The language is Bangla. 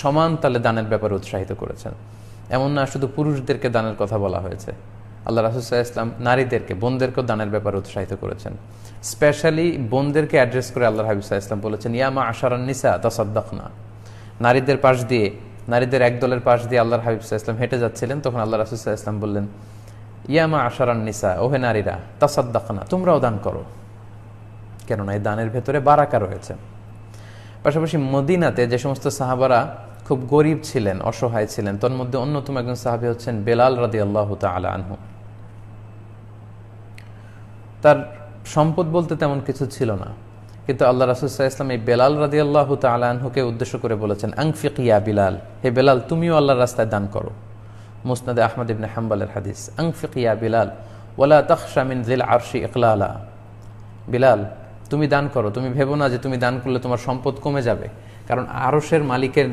সমান তালে দানের ব্যাপারে উৎসাহিত করেছেন। এমন না শুধু পুরুষদেরকে দানের কথা বলা হয়েছে, আল্লাহ রাসূল সাল্লাল্লাহু আলাইহি ওয়াসাল্লাম নারীদেরকে, বোনদেরকেও দানের ব্যাপারে উৎসাহিত করেছেন। স্পেশালি বোনদেরকে অ্যাড্রেস করে আল্লাহ হাবিব সাল্লাল্লাহু আলাইহি ওয়াসাল্লাম বলেছেন, ইয়া মা'আশারান নিসা তাসাদ্দাকনা। নারীদের পাশ দিয়ে, নারীদের একদলের পাশ দিয়ে আল্লাহর হাবিব সাল্লাল্লাহু আলাইহি ওয়াসাল্লাম হেঁটে যাচ্ছিলেন, তখন আল্লাহ রাসূল সাল্লাল্লাহু আলাইহি ওয়াসাল্লাম বললেন, ইয়া মা'আশারান নিসা, ওহে নারীরা, তাসাদ্দাকনা, তোমরাও দান করো, কেননা এই দানের ভেতরে বারাকা রয়েছে। পাশাপাশি মদিনাতে যে সমস্ত সাহাবারা খুব গরিব ছিলেন, অসহায় ছিলেন, তন্মধ্যে অন্যতম একজন সাহাবী হচ্ছেন বেলাল রাদিয়াল্লাহু তাআলা আনহু। তার সম্পদ বলতে তেমন কিছু ছিল না, কিন্তু আল্লাহ রাসূল সাল্লাল্লাহু আলাইহি ওয়াসাল্লাম এই বেলাল রাদিয়াল্লাহু তাআলা আনহুকে উদ্দেশ্য করে বলেছেন, আনফিক ইয়া বিলাল, হে বেলাল তুমিও আল্লাহর রাস্তায় দান করো। মুসনাদে আহমদ ইবনে হাম্বলের হাদিস, আনফিক ইয়া বিলাল ওয়ালা তাখশা মিন যিল আরশি ইকলালা। বিলাল তুমি দান করো, তুমি ভেবো না যে তুমি দান করলে তোমার সম্পদ কমে যাবে, কারণ আরশের মালিকের